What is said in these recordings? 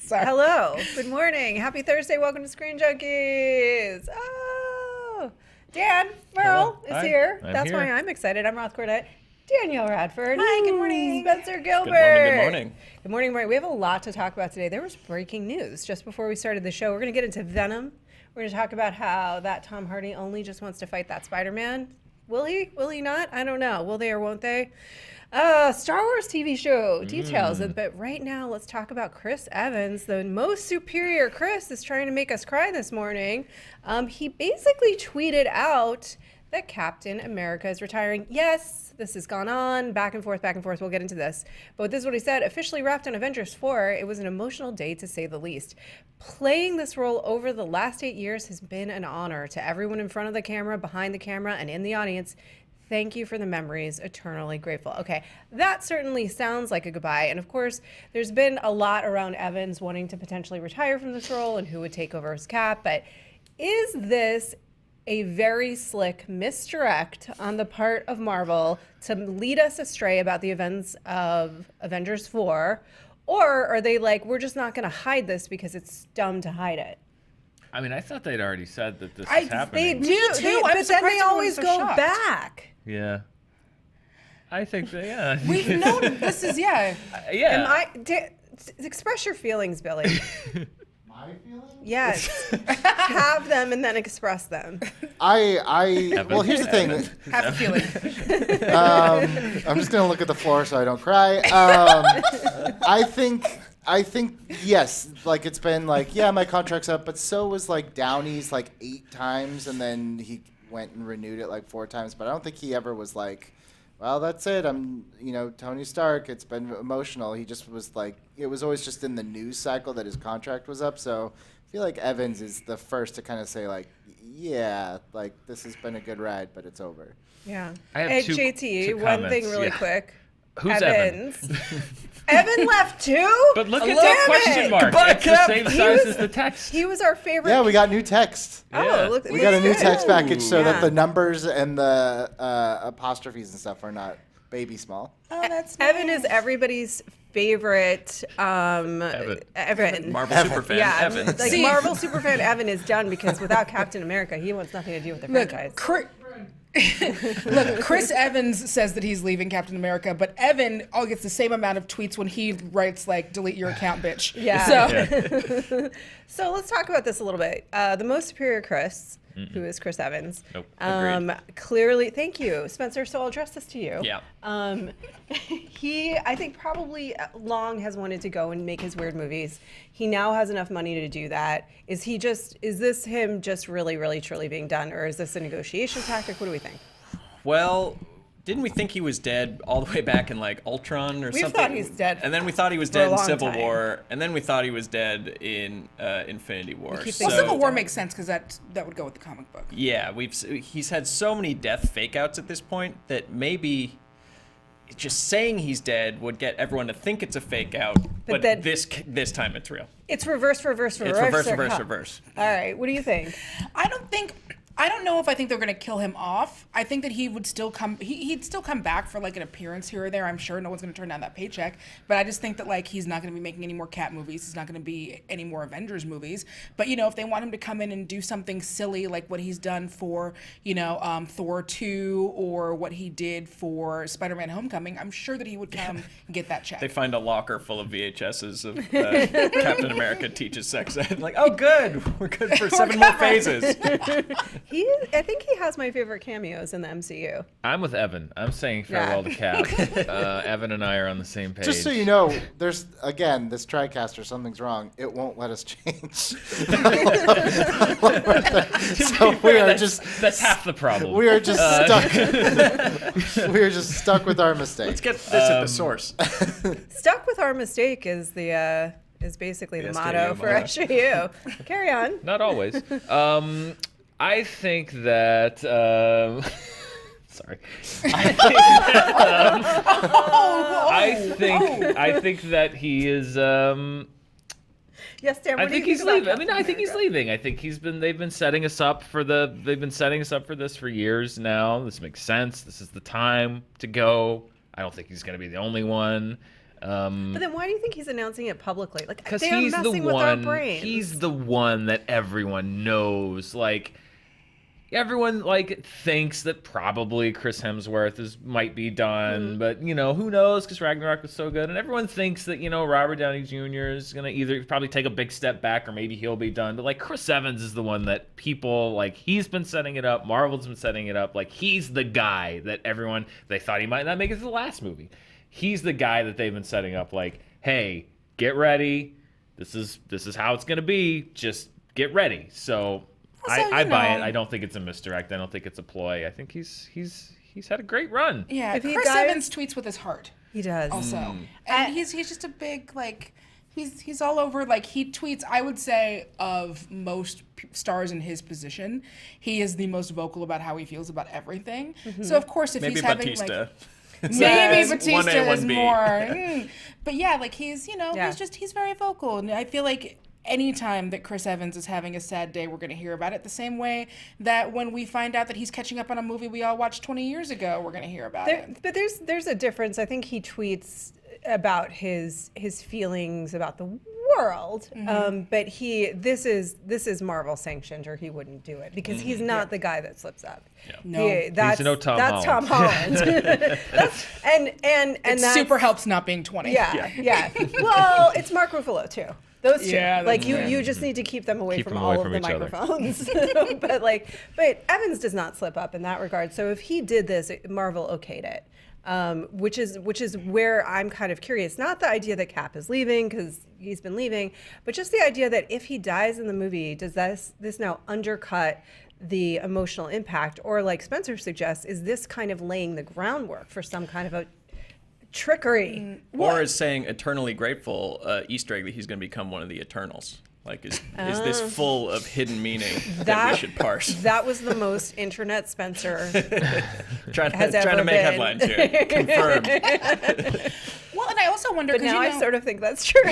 Sorry. Hello. Good morning. Happy Thursday. Welcome to Screen Junkies. Oh, Dan Murrell is here. That's why I'm excited. I'm Roth, Cornet. Danielle, Radford. Hi, good morning. Spencer, Gilbert. Good morning. Good morning, Murray. We have a lot to talk about today. There was breaking news just before we started the show. We're going to get into Venom. We're going to talk about how that Tom Hardy only just wants to fight that SpiderMan. Will he? Will he not? I don't know. Will they or won't they? Star Wars TV show details. But right now, let's talk about Chris Evans. The most superior Chris is trying to make us cry this morning. He basically tweeted out that Captain America is retiring. Yes, this has gone on, back and forth, back and forth. We'll get into this. But this is what he said. Officially wrapped on Avengers 4, it was an emotional day to say the least. Playing this role over the last 8 years has been an honor to everyone in front of the camera, behind the camera, and in the audience. Thank you for the memories. Eternally grateful. Okay, that certainly sounds like a goodbye. And of course, there's been a lot around Evans wanting to potentially retire from this role and who would take over his cap. But is this a very slick misdirect on the part of Marvel to lead us astray about the events of Avengers 4? Or are they like, we're just not going to hide this because it's dumb to hide it? I mean, I thought they'd already said that this is They happening. do, but then they always go back. Yeah. I think that, yeah. We've known this is, yeah. Yeah. Express your feelings, Billy. My feelings? Yes. Have them and then express them. Well, here's the thing. Have a feeling. I'm just going to look at the floor so I don't cry. I think, yes, like it's been like, yeah, my contract's up, but so was like Downey's like 8 times, and then he went and renewed it like 4 times, but I don't think he ever was like, well, that's it. I'm, Tony Stark. It's been emotional. He just was like, it was always just in the news cycle that his contract was up. So I feel like Evans is the first to kind of say like, yeah, like this has been a good ride, but it's over. Yeah. I have Hey, two JT, one comments, thing really yeah. quick. Who's Evans? Evan left too? But look at that question mark. It's the same size as the text. He was our favorite. Yeah, we got new text. Oh, look. We got a new text package so Yeah. that the numbers and the apostrophes and stuff are not baby small. Oh, that's Evan is everybody's favorite. Evan. Marvel superfan Yeah, Evan. like See- Marvel superfan Evan is done because without Captain America, he wants nothing to do with the franchise. Look, Chris Evans says that he's leaving Captain America, but Evan gets the same amount of tweets when he writes like "delete your account, bitch." Yeah. So, So let's talk about this a little bit. The most superior Chris, who is Chris Evans. Nope. Agreed. Clearly, thank you, Spencer. So I'll address this to you. Yeah. He, I think, probably long has wanted to go and make his weird movies. He now has enough money to do that. Is this him just really, really, truly being done, or is this a negotiation tactic? What do we think? Well, didn't we think he was dead all the way back in like Ultron or We've something? thought he's dead And then we thought he was for a dead in long Civil time. War, and then we thought he was dead in Infinity War. keep well, thinking Civil War makes sense because that would go with the comic book. Yeah, he's had so many death fake outs at this point that maybe just saying he's dead would get everyone to think it's a fake out, but then- this time it's real. It's reverse. It's reverse, reverse. All right. What do you think? I don't know if I think they're going to kill him off. I think that he would still come. He'd still come back for like an appearance here or there. I'm sure no one's going to turn down that paycheck. But I just think that like he's not going to be making any more Cap movies. He's not going to be any more Avengers movies. But if they want him to come in and do something silly like what he's done for Thor 2 or what he did for Spider-Man: Homecoming, I'm sure that he would come and get that check. They find a locker full of VHSs of Captain America teaches sex ed. Like, oh, good, we're good for 7 more phases. I think he has my favorite cameos in the MCU. I'm with Evan. I'm saying farewell to Cap. Evan and I are on the same page. Just so you know, there's, again, this TriCaster, something's wrong. It won't let us change. So we are That's half the problem. We are just stuck. We are just stuck with our mistake. Let's get this at the source. Stuck with our mistake is basically the motto for SJU. Carry on. Not always. I think that. Sorry. I think that he is. Yes, Dan. What I do think you he's think about leaving. I mean, Captain I think he's America? leaving. I think they've been setting us up for this for years now. This makes sense. This is the time to go. I don't think he's going to be the only one. But then why do you think he's announcing it publicly? Like, Because they're he's the messing with our one. brains. He's the one that everyone knows. Like, everyone thinks that probably Chris Hemsworth might be done, but who knows? Because Ragnarok was so good, and everyone thinks that Robert Downey Jr. is gonna either probably take a big step back or maybe he'll be done. But Chris Evans is the one that people he's been setting it up. Marvel's been setting it up. He's the guy that everyone they thought he might not make it to the last movie. He's the guy that they've been setting up. Hey, get ready. This is how it's gonna be. Just get ready. So. I buy it. I don't think it's a misdirect. I don't think it's a ploy. I think he's had a great run. Yeah, If he Chris dies- Evans tweets with his heart. He does. Also, and he's just a big he's all over. He tweets. I would say of most stars in his position, he is the most vocal about how he feels about everything. So of course, if Maybe he's having Batista. maybe Yes, Batista 1A, is 1B. more. But yeah, he's Yeah. he's very vocal, and I feel like. Anytime that Chris Evans is having a sad day, we're going to hear about it the same way that when we find out that he's catching up on a movie we all watched 20 years ago, we're going to hear about it. But there's a difference. I think he tweets about his feelings about the world, but this is Marvel sanctioned, or he wouldn't do it because he's not the guy that slips up. Yeah. No. That's no Tom that's Holland. Tom Holland. and It that's, super helps not being 20. Yeah. Well, it's Mark Ruffalo too. Those two. Yeah, that's You just need to keep them away Keep from them all away of from the each other. microphones. but Evans does not slip up in that regard. So if he did this, Marvel okayed it. Which is where I'm kind of curious. Not the idea that Cap is leaving, because he's been leaving, but just the idea that if he dies in the movie, does this now undercut the emotional impact? Or like Spencer suggests, is this kind of laying the groundwork for some kind of a trickery? Or is saying eternally grateful Easter egg that he's going to become one of the Eternals? Is this full of hidden meaning that we should parse? That was the most internet Spencer trying has to ever make been. headlines here. Confirmed. Well, and I also wonder, but because now I sort of think that's true.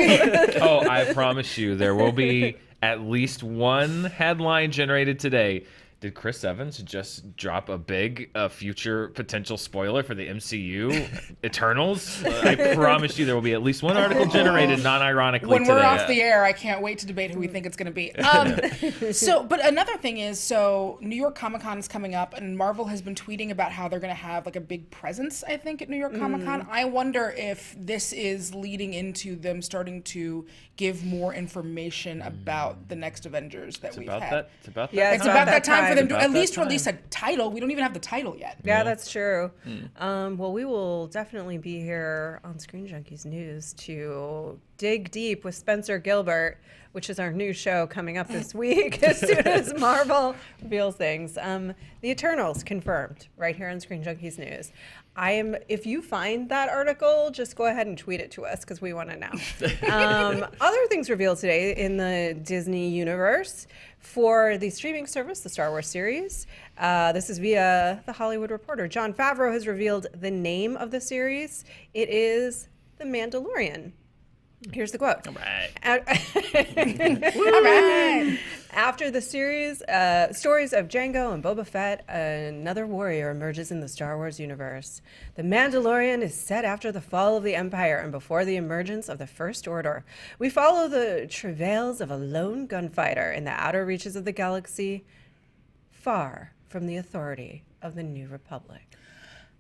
Oh, I promise you, there will be at least one headline generated today. Did Chris Evans just drop a big future potential spoiler for the MCU Eternals? I promise you there will be at least one article generated non-ironically when today. we're off the air, I can't wait to debate who we think it's going to be. But another thing is, New York Comic Con is coming up, and Marvel has been tweeting about how they're going to have a big presence, I think, at New York Comic Con. I wonder if this is leading into them starting to give more information about the next Avengers that we've had. It's about that. Yeah, It's about that time for them to About at that least time. release a title. We don't even have the title yet. Yeah, that's true. Well, we will definitely be here on Screen Junkies News to dig deep with Spencer Gilbert, which is our new show coming up this week as soon as Marvel reveals things. The Eternals confirmed right here on Screen Junkies News. If you find that article, just go ahead and tweet it to us because we want to know. Other things revealed today in the Disney universe for the streaming service, the Star Wars series. This is via The Hollywood Reporter. Jon Favreau has revealed the name of the series. It is The Mandalorian. Here's the quote. All right. All right. After the series, stories of Jango and Boba Fett, another warrior emerges in the Star Wars universe. The Mandalorian is set after the fall of the Empire and before the emergence of the First Order. We follow the travails of a lone gunfighter in the outer reaches of the galaxy, far from the authority of the New Republic.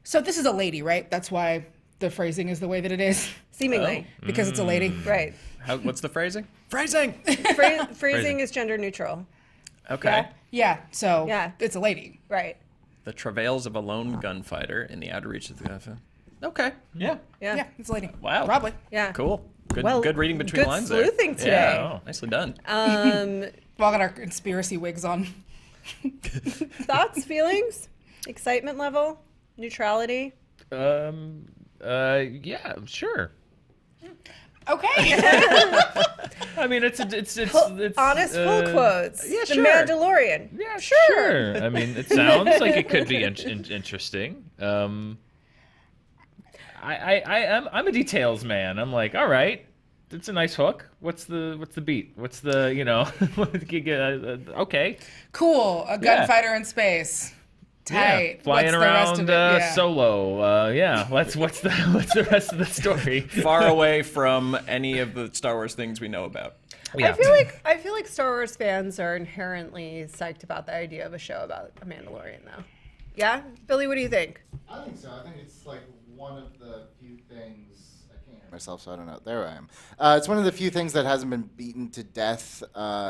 So this is a lady, right? That's why the phrasing is the way that it is. Seemingly. Because it's a lady. Right. What's the phrasing? Phrasing! Phrasing is gender neutral. Okay. Yeah, so Yeah. it's a lady. Right. The travails of a lone gunfighter in the outer reaches of the Okay. Yeah. Yeah, it's a lady. Wow. Probably. Yeah. Cool. Good, Well, good reading between good lines there. sleuthing today. Yeah. Oh, nicely done. We all got our conspiracy wigs on. Thoughts, feelings, excitement level, neutrality? Yeah, sure. Okay. I mean, it's Honest full quotes. Yeah, The sure. Mandalorian. Yeah, sure. I mean, it sounds like it could be interesting. I'm a details man. I'm like, all right, it's a nice hook. What's the beat? What's the okay? Cool. A gunfighter in space. Tight. Flying What's the rest around of it? Yeah. solo. What's the rest of the story? Far away from any of the Star Wars things we know about. Yeah. I feel like Star Wars fans are inherently psyched about the idea of a show about a Mandalorian, though. Yeah, Billy, what do you think? I think so. I think it's like one of the few things. I can't hear myself, so I don't know. There I am. It's one of the few things that hasn't been beaten to death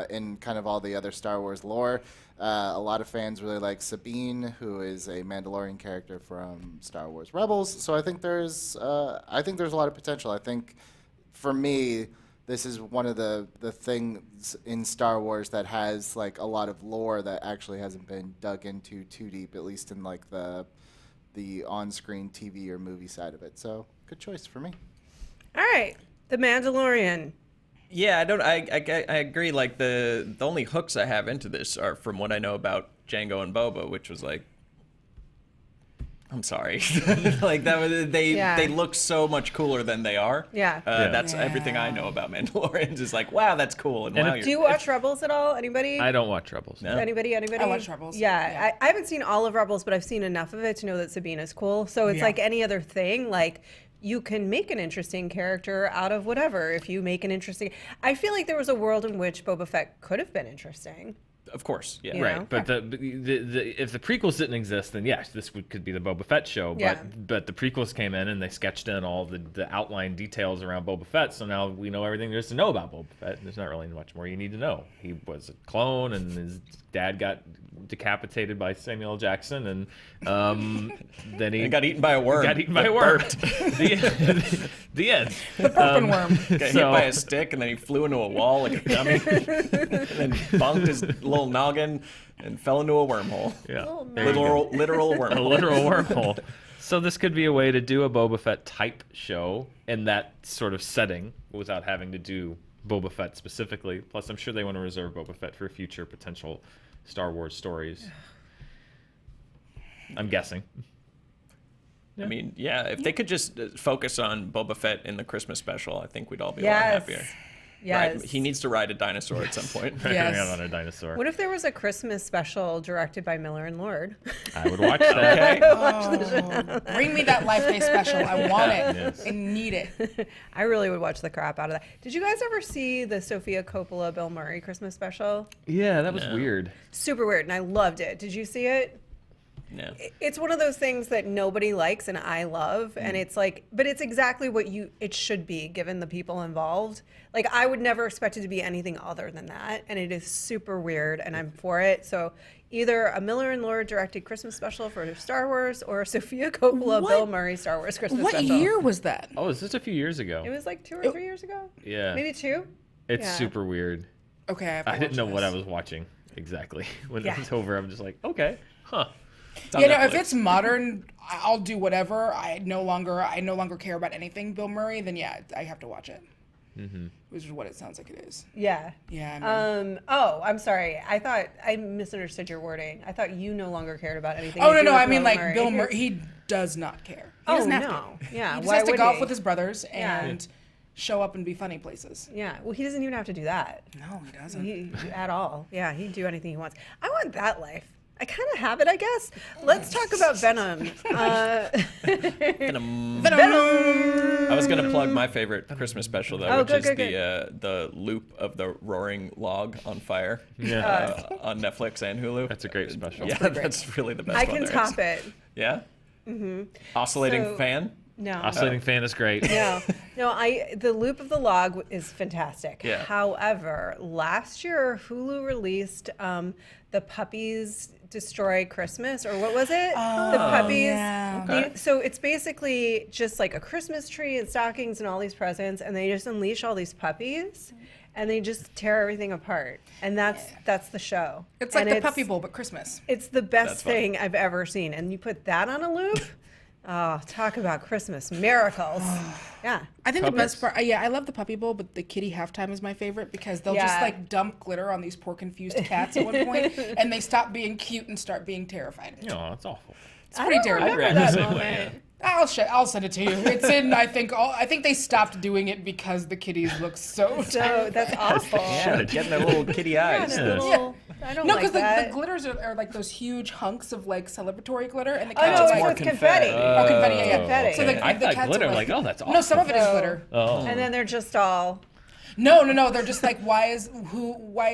in kind of all the other Star Wars lore. A lot of fans really like Sabine, who is a Mandalorian character from Star Wars Rebels. So I think there's a lot of potential. I think, for me, this is one of the things in Star Wars that has like a lot of lore that actually hasn't been dug into too deep, at least in like the on-screen TV or movie side of it. So good choice for me. All right, The Mandalorian. Yeah, I agree. Like the only hooks I have into this are from what I know about Jango and Boba, which was like, I'm sorry, like that was they look so much cooler than they are. Yeah. That's everything I know about Mandalorians is like, wow, that's cool. And wow, Do you watch Rebels at all? Anybody? I don't watch Rebels. No. Anybody? I watch Rebels. Yeah. I haven't seen all of Rebels, but I've seen enough of it to know that Sabine is cool. So it's like any other thing. Like, you can make an interesting character out of whatever. If you make an interesting... I feel like there was a world in which Boba Fett could have been interesting. Of course, yeah. You Right, know? but if the prequels didn't exist, then yes, this could be the Boba Fett show. Yeah. But the prequels came in and they sketched in all the outline details around Boba Fett, so now we know everything there is to know about Boba Fett. And there's not really much more you need to know. He was a clone, and his dad got decapitated by Samuel L. Jackson, and then he got eaten by a worm. Got eaten by a worm. The end. The burping worm. Got hit by a stick, and then he flew into a wall like a dummy, and then bunked his little noggin and fell into a wormhole. Yeah. Literal wormhole. A literal wormhole. So this could be a way to do a Boba Fett type show in that sort of setting without having to do Boba Fett specifically. Plus, I'm sure they want to reserve Boba Fett for future potential Star Wars stories. I'm guessing. I mean, yeah, if they could just focus on Boba Fett in the Christmas special, I think we'd all be a lot happier. Yes. Right? He needs to ride a dinosaur at some point. Yes. Around on a dinosaur. What if there was a Christmas special directed by Miller and Lord? I would watch that. Okay. Bring me that Life Day special. I want it. Yes. I need it. I really would watch the crap out of that. Did you guys ever see the Sofia Coppola Bill Murray Christmas special? Yeah, that was No. weird. Super weird, and I loved it. Did you see it? No. It's one of those things that nobody likes and I love, and it's like, but it's exactly what it should be given the people involved. Like, I would never expect it to be anything other than that, and it is super weird, and I'm for it. So either a Miller and Lord directed Christmas special for Star Wars, or a Sofia Coppola Bill Murray Star Wars Christmas What special. year was that? Oh, is this a few years ago? It was like 2 or 3 years ago. Yeah. Maybe 2. It's Yeah. super weird. Okay, I, have to I didn't watch know what I this. was watching exactly. When Yeah. it was over, I'm just like, okay, huh. It's on Yeah, no, if Netflix. it's modern, I'll do whatever. I no longer care about anything Bill Murray. Then yeah, I have to watch it. Which is what it sounds like it is. Yeah. Yeah. I mean, Oh, I'm sorry. I thought I misunderstood your wording. I thought you no longer cared about anything. oh to no, do no. with I mean, like Murray. Bill Murray, he does not care. He Oh, doesn't have no. to. Yeah, He just why has to would golf he? with his brothers Yeah. and show up and be funny places. Yeah. Well, he doesn't even have to do that. No, he doesn't. At all. Yeah, he'd do anything he wants. I want that life. I kind of have it, I guess. Let's talk about Venom. Venom. I was gonna plug my favorite Christmas special though, Oh, which good, is good, the loop of the roaring log on fire. Yeah. On Netflix and Hulu. That's a great special. Yeah, that's really the best I one can there. top it. Yeah. Oscillating So- fan. No. Oscillating fan is great. No, the loop of the log is fantastic. Yeah. However, last year Hulu released the Puppies Destroy Christmas, or what was it? The puppies. yeah. Okay. So it's basically just like a Christmas tree and stockings and all these presents, and they just unleash all these puppies, and they just tear everything apart. And that's the show. It's like And the Puppy Bowl, but Christmas. It's the best That's fun. thing I've ever seen. And you put that on a loop. Oh, talk about Christmas miracles. Yeah. I think the Puppets. best part, yeah, I love the Puppy Bowl, but the kitty halftime is my favorite because they'll just Yeah. like dump glitter on these poor confused cats at one point, and they stop being cute and start being terrified. No, it's awful. It's pretty terrible. I'd react that the same way, moment. I'll send it to you. It's in. I think they stopped doing it because the kitties look so. So that's awful. Yeah, they're getting their little kitty Yeah, eyes. and a little I don't No, like because that. the glitters are like those huge hunks of like celebratory glitter, and the Oh, cats no, are it's like, more just confetti. oh, confetti, yeah, yeah. Confetti. So the, I the thought cats glitter, are like, oh, that's awesome. No, some of it is glitter. Oh. And then they're just all, No, they're just like, why is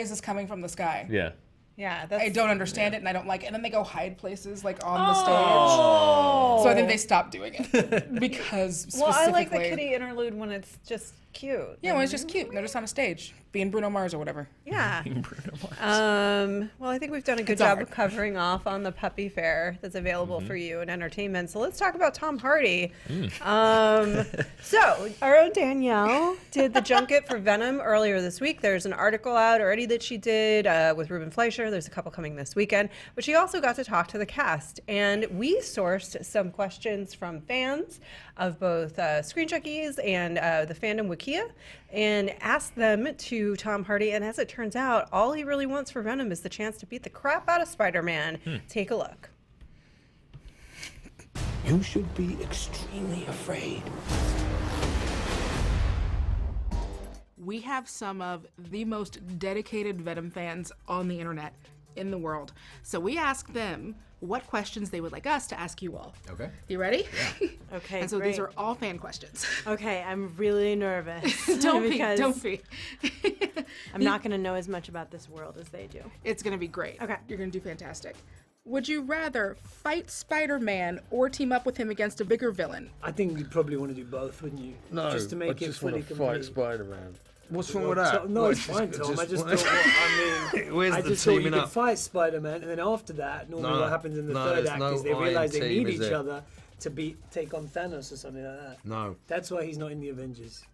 this coming from the sky? Yeah. yeah, that's. I don't understand it, and I don't like it. And then they go hide places like on the Oh. stage. So I think they stopped doing it because specifically. Well, I like the kitty interlude when it's just cute. Yeah, when it's just cute. They're just on a stage, being Bruno Mars or whatever. Yeah. Well, I think we've done a good It's job hard. of covering off on the puppy fair that's available for you in entertainment. So let's talk about Tom Hardy. So our own Danielle did the junket for Venom earlier this week. There's an article out already that she did with Ruben Fleischer. There's a couple coming this weekend. But she also got to talk to the cast. And we sourced some questions from fans of both ScreenJunkies and the fandom Wikia and asked them to Tom Hardy. And as it turns out, all he really wants for Venom is the chance to beat the crap out of Spider-Man. Take a look. You should be extremely afraid. We have some of the most dedicated Venom fans on the internet in the world. So we asked them what questions they would like us to ask you all. Okay. You ready? Okay, And so great. these are all fan questions. Okay, I'm really nervous. Don't because be. I'm not going to know as much about this world as they do. It's gonna be great. Okay. You're gonna do fantastic. Would you rather fight Spider-Man or team up with him against a bigger villain? I think you'd probably want to do both, wouldn't you? No, just to make I it just fully want to complete. fight Spider-Man. What's wrong Well, with that? No, Well, it's fine, Tom. I just what- thought, I mean, Where's I the just thought you teaming could up? fight Spider-Man, and then after that, normally No, what happens in the no, third there's act no is they iron realize they team, need is each there? other to take on Thanos or something like that. No. That's why he's not in the Avengers.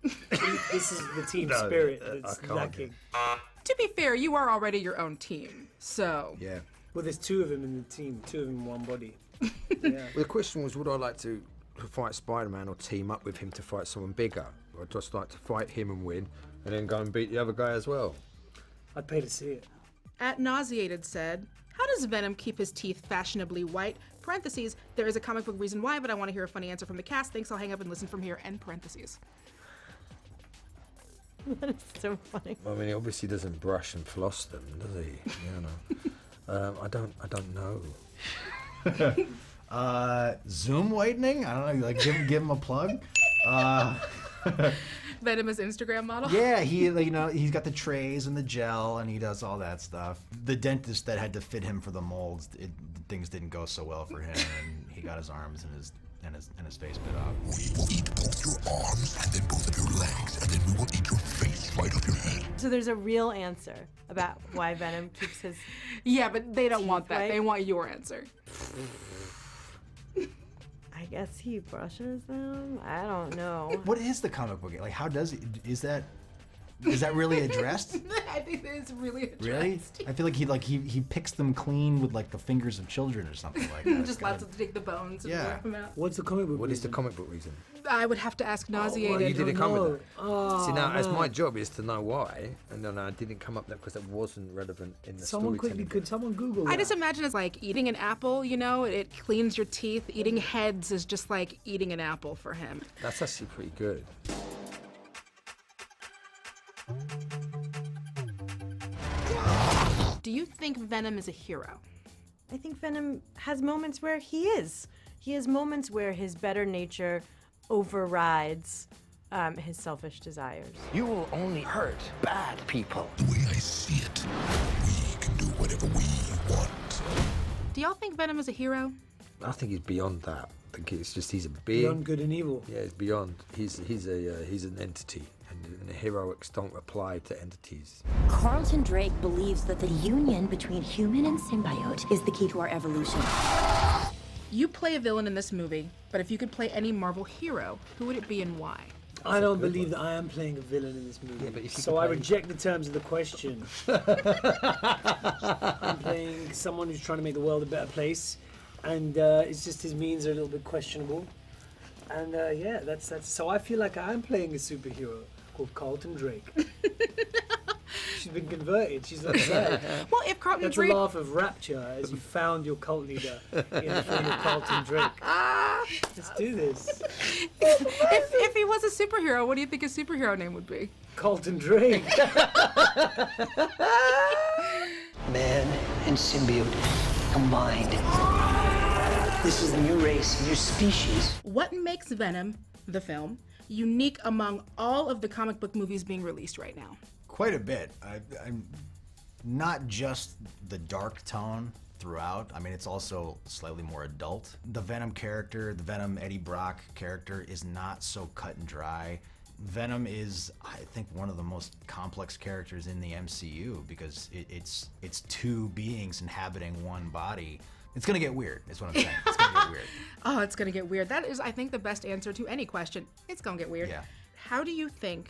This is the team No, spirit I that's can't. lacking. To be fair, you are already your own team. So Yeah. Well, there's two of them in the team, two of them in one body. Yeah. Well, the question was, would I like to fight Spider-Man or team up with him to fight someone bigger? Or I'd just like to fight him and win, and then go and beat the other guy as well. I'd pay to see it. At Nauseated said, how does Venom keep his teeth fashionably white? Parentheses, there is a comic book reason why, but I want to hear a funny answer from the cast. Thanks, I'll hang up and listen from here. End parentheses. That is so funny. I mean, he obviously doesn't brush and floss them, does he? You know. I don't know. Zoom whitening? I don't know. Like give him a plug. Venom is Instagram model? Yeah, he's got the trays and the gel, and he does all that stuff. The dentist that had to fit him for the molds, things didn't go so well for him, and he got his arms and his face bit off. We will eat both your arms and then both of your legs, and then we will eat your face right up your head. So there's a real answer about why Venom keeps his. Yeah, but they don't want that. Right? They want your answer. I guess he brushes them. I don't know. What is the comic book? Like, how does it? Is that really addressed? I think that is really addressed. Really? I feel like he picks them clean with like the fingers of children or something like that. Just lots of take the bones and Yeah. rip them out. What's the comic book What is the reason? comic book reason? I would have to ask Nauseated. Well, you didn't come with that. Oh, See, now, as man. my job is to know why, and then I didn't come up with that because it wasn't relevant in the Someone quickly, storytelling. could someone Google that? I just imagine it's like eating an apple, you know, it cleans your teeth. Eating heads is just like eating an apple for him. That's actually pretty good. Do you think Venom is a hero? I think Venom has moments where he is. He has moments where his better nature overrides his selfish desires. You will only hurt bad people. The way I see it, we can do whatever we want. Do y'all think Venom is a hero? I think he's beyond that. I think it's just he's a being. Beyond good and evil. Yeah, it's beyond. He's an entity, and the heroics don't apply to entities. Carlton Drake believes that the union between human and symbiote is the key to our evolution. You play a villain in this movie, but if you could play any Marvel hero, who would it be and why? I don't believe that I am playing a villain in this movie. Yeah, but if you so could I play- reject the terms of the question. I'm playing someone who's trying to make the world a better place, and it's just his means are a little bit questionable. And yeah, that's. So I feel like I'm playing a superhero called Carlton Drake. She's been converted. She's upset. Well, if Carlton That's Drake... a laugh of rapture as you found your cult leader in the form of Carlton Drake. Let's do this. if he was a superhero, what do you think his superhero name would be? Carlton Drake. Man and symbiote combined. This is a new race, a new species. What makes Venom, the film, unique among all of the comic book movies being released right now? Quite a bit. I'm not just the dark tone throughout. I mean, it's also slightly more adult. The Venom character, the Venom Eddie Brock character, is not so cut and dry. Venom is, I think, one of the most complex characters in the MCU because it's two beings inhabiting one body. It's gonna get weird, is what I'm saying. It's gonna get weird. Oh, it's gonna get weird. That is, I think, the best answer to any question. It's gonna get weird. Yeah. How do you think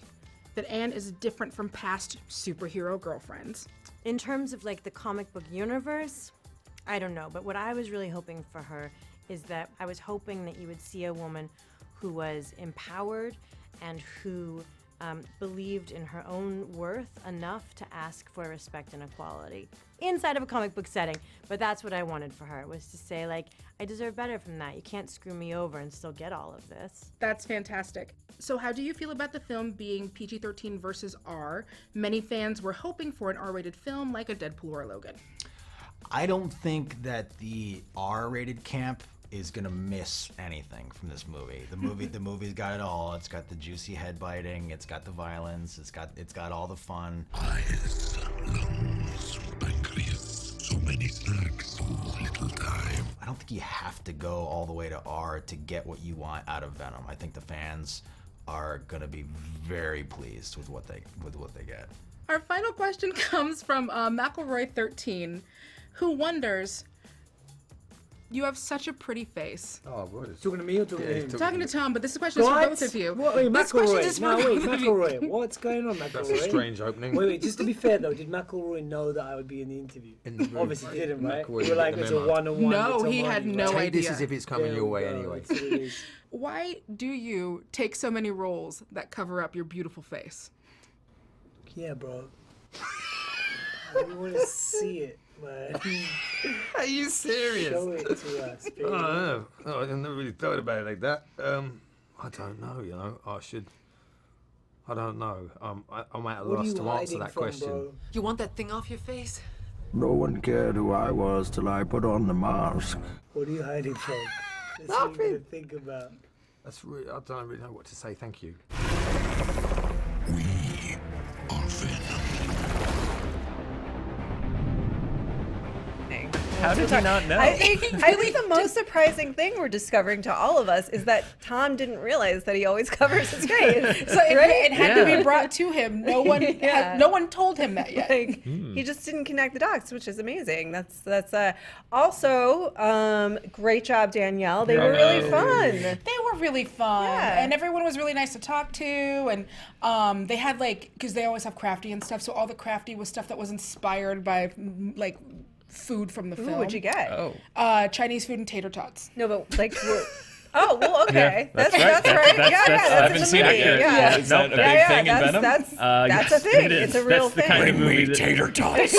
that Anne is different from past superhero girlfriends? In terms of like the comic book universe, I don't know. But what I was really hoping for her is that I was hoping that you would see a woman who was empowered and who believed in her own worth enough to ask for respect and equality inside of a comic book setting. But that's what I wanted for her, was to say, like, I deserve better from that. You can't screw me over and still get all of this. That's fantastic. So how do you feel about the film being PG-13 versus R? Many fans were hoping for an R-rated film like a Deadpool or a Logan. I don't think that the R-rated camp is gonna miss anything from this movie. The movie's got it all. It's got the juicy head biting. It's got the violence. It's got all the fun. Eyes, lungs, pancreas, so many snacks, so little time. I don't think you have to go all the way to R to get what you want out of Venom. I think the fans are gonna be very pleased with what they get. Our final question comes from McElroy13, who wonders, you have such a pretty face. Oh, what is Talking to me or talking to him? Talking to Tom, but this question is for What? both of you. What? Wait, This question McElroy. is for No, wait, both of you. McElroy. What's going on, McElroy? That's a strange opening. Wait, just to be fair though, did McElroy know that I would be in the interview? Obviously he didn't, right? McElroy You were like, didn't it's a memo. one-on-one. No, with he Tom had Hardy, no right? Take this idea. as if it's coming There your we way go, anyway. that's what it is. Why do you take so many roles that cover up your beautiful face? Yeah, bro. We want to see it, man. Are you serious? Show it to us, baby. Oh, I never really thought about it like that. I don't know, you know. I don't know. I'm at a What are loss you to answer hiding that from, question. bro? You want that thing off your face? No one cared who I was till I put on the mask. What are you hiding from? That's what you gotta think about. That's really, I don't really know what to say. Thank you. We are Venom. How did you not know? I think the most surprising thing we're discovering to all of us is that Tom didn't realize that he always covers his face. So it had to be brought to him. No one, Yeah. no one told him that yet. Like, he just didn't connect the dots, which is amazing. That's also great job, Danielle. They were really fun. They were really fun, Yeah. and everyone was really nice to talk to. And they had because they always have crafty and stuff. So all the crafty was stuff that was inspired by like food from the film. What'd you get? Oh. Chinese food and tater tots. No, but like. Oh, well, okay. Yeah, that's right. That's I haven't seen it yet. Yeah. Is that a big thing in Venom? That's Yes, a thing. it is. It's a real That's the thing. kind of movie that, Tater tots.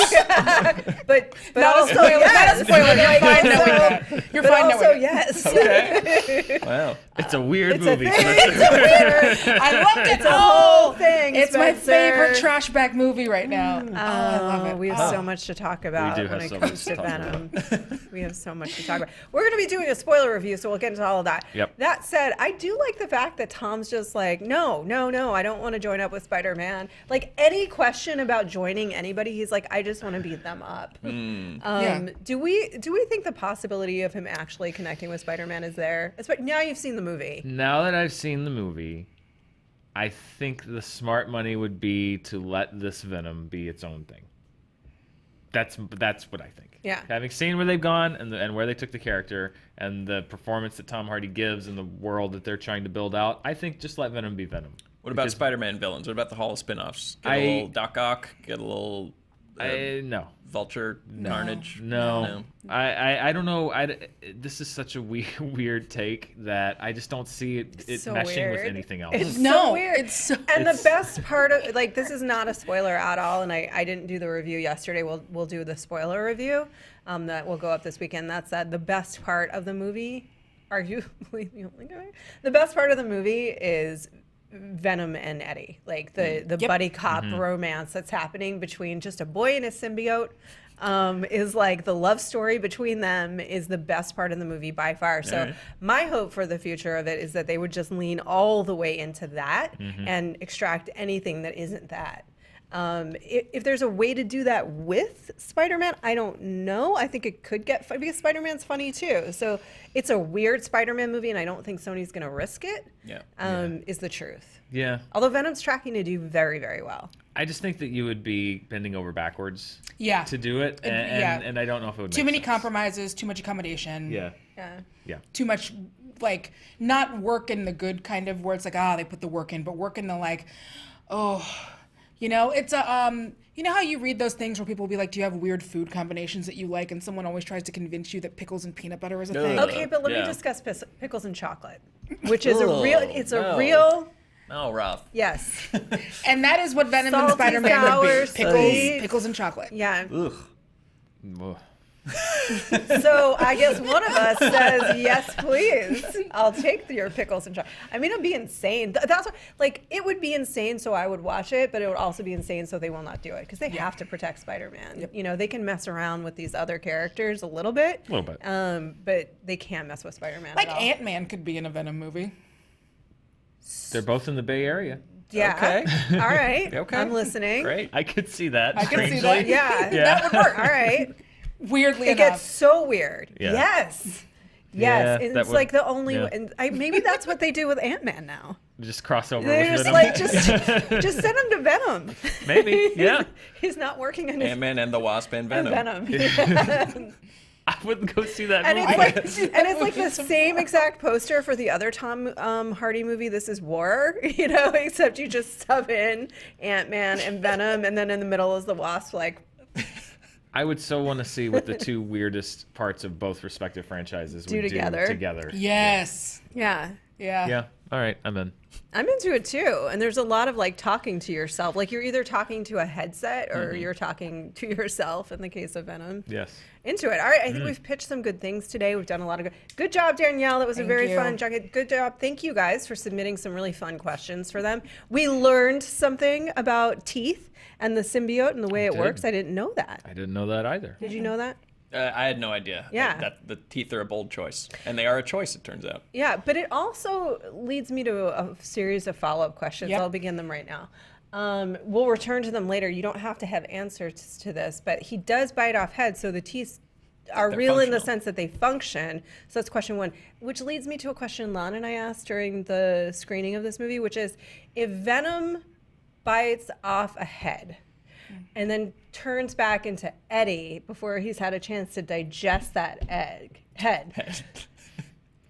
But Not a also, spoiler. yes. Not a spoiler. You're fine knowing that. You're But fine also, knowing that. yes. Okay. Wow. it's a weird It's movie. a thing. It's a weird. I loved it. It's a whole thing. It's my Spencer. favorite trash bag movie right now. Oh, I love it. We have so much to talk about do when have it so comes much to to talk Venom. We have so much to talk about. We're going to be doing a spoiler review, so we'll get into all of that. Yep. That said, I do like the fact that Tom's just like, no, I don't want to join up with Spider-Man. Like, any question about joining anybody, he's like, I just want to beat them up. Yeah. Do we think the possibility of him actually connecting with Spider-Man is there? Now you've seen the movie. Now that I've seen the movie, I think the smart money would be to let this Venom be its own thing. That's what I think. Yeah. Having seen where they've gone and where they took the character and the performance that Tom Hardy gives and the world that they're trying to build out, I think just let Venom be Venom. What about Spider-Man villains? What about the Hall spin-offs? Get a little Doc Ock, get a little no. Vulture, Carnage. No. I don't know. This is such a weird take that I just don't see it so meshing with weird. anything else. It's No, so weird. it's so- And the best part of this is not a spoiler at all, and I didn't do the review yesterday. We'll do the spoiler review that will go up this weekend. That's the best part of the movie. Arguably the only guy. The best part of the movie is Venom and Eddie, like the buddy cop romance that's happening between just a boy and a symbiote. is like the love story between them is the best part of the movie by far. So Alright. my hope for the future of it is that they would just lean all the way into that Mm-hmm. and extract anything that isn't that. If there's a way to do that with Spider-Man, I don't know. I think it could get because Spider-Man's funny too. So it's a weird Spider-Man movie, and I don't think Sony's going to risk it. Yeah. Is the truth. Yeah. Although Venom's tracking to do very, very well. I just think that you would be bending over backwards Yeah. to do it, and I don't know if it would Too make many sense. compromises, too much accommodation. Yeah. Yeah. Too much, like, not work in the good kind of where it's like, they put the work in, but work in the like, it's a, you know how you read those things where people will be like, do you have weird food combinations that you like? And someone always tries to convince you that pickles and peanut butter is a thing. Okay, but let me Yeah. discuss pickles and chocolate, which is a No. real, Oh, Roth. yes. And that is what Venom and Salty, Spider-Man would sour, be. sweet. Pickles and chocolate. Yeah. Ugh. Ugh. So I guess one of us says, yes, please. I'll take your pickles and chocolate. I mean, it'd be insane. That's what, like, it would be insane, so I would watch it, but it would also be insane, so they will not do it because they have to protect Spider-Man. Yep. You know, they can mess around with these other characters a little bit. But they can't mess with Spider-Man Like at all. Ant-Man could be in a Venom movie. They're both in the Bay Area. Yeah. Okay. All right. Okay. I'm listening. Great. I could see that. I could see strangely. that. Yeah. Yeah. That would work. All right. Weirdly It enough. gets so weird. Yeah. Yes. Yeah, And that it's would- like the only, yeah. and maybe that's what they do with Ant-Man now. Just cross over They're with just Venom. like, just send him to Venom. Maybe, yeah. He's not working on his Ant-Man and the Wasp and Venom. Venom. Yeah. I wouldn't go see that And movie. it's like the same exact poster for the other Tom Hardy movie, This Is War, except you just sub in Ant-Man and Venom, and then in the middle is the Wasp, like. I would so want to see what the two weirdest parts of both respective franchises Do would together. do together. Yes. Yeah. Yeah. All right. I'm in. I'm into it too. And there's a lot of like talking to yourself. Like you're either talking to a headset or you're talking to yourself in the case of Venom. Yes. Into it. All right. I think we've pitched some good things today. We've done a lot of good job, Danielle. That was a Thank very you. fun junket. Good job. Thank you guys for submitting some really fun questions for them. We learned something about teeth and the symbiote and the way it did. works. I didn't know that. I didn't know that either. Did you know that? I had no idea. Yeah. That the teeth are a bold choice. And they are a choice, it turns out. Yeah, but it also leads me to a series of follow-up questions. Yep. I'll begin them right now. We'll return to them later. You don't have to have answers to this, but he does bite off heads, so the teeth are They're real in the functional. sense that they function. So that's question one, which leads me to a question Lon and I asked during the screening of this movie, which is, if Venom bites off a head and then turns back into Eddie before he's had a chance to digest that head,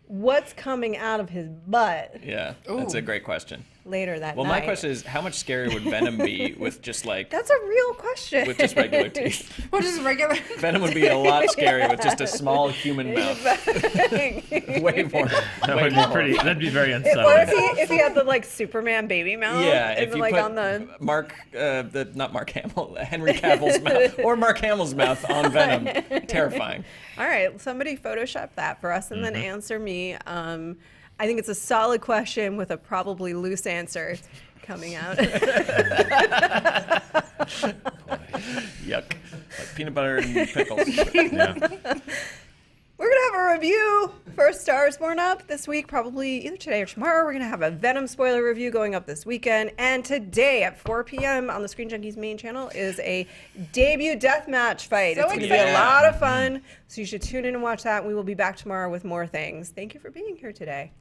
what's coming out of his butt Yeah, that's a great question. later that Well, night? my question is, how much scarier would Venom be with just like That's a real question. with just regular teeth? What is regular? Venom would be a lot scarier with just a small human mouth. Way more. That way would more be pretty. That'd be very Or unsettling. if he had the like Superman baby mouth? Yeah, and if you like put on the not Mark Hamill, Henry Cavill's mouth, or Mark Hamill's mouth on Venom, terrifying. All right, somebody Photoshop that for us and then answer me. I think it's a solid question with a probably loose answer coming out. Yuck. Like peanut butter and pickles. Yeah. We're going to have a review for Stars Born up this week, probably either today or tomorrow. We're going to have a Venom spoiler review going up this weekend. And today at 4 p.m. on the Screen Junkies main channel is a debut deathmatch fight. So It's going to be a exciting. lot of fun. So you should tune in and watch that. We will be back tomorrow with more things. Thank you for being here today.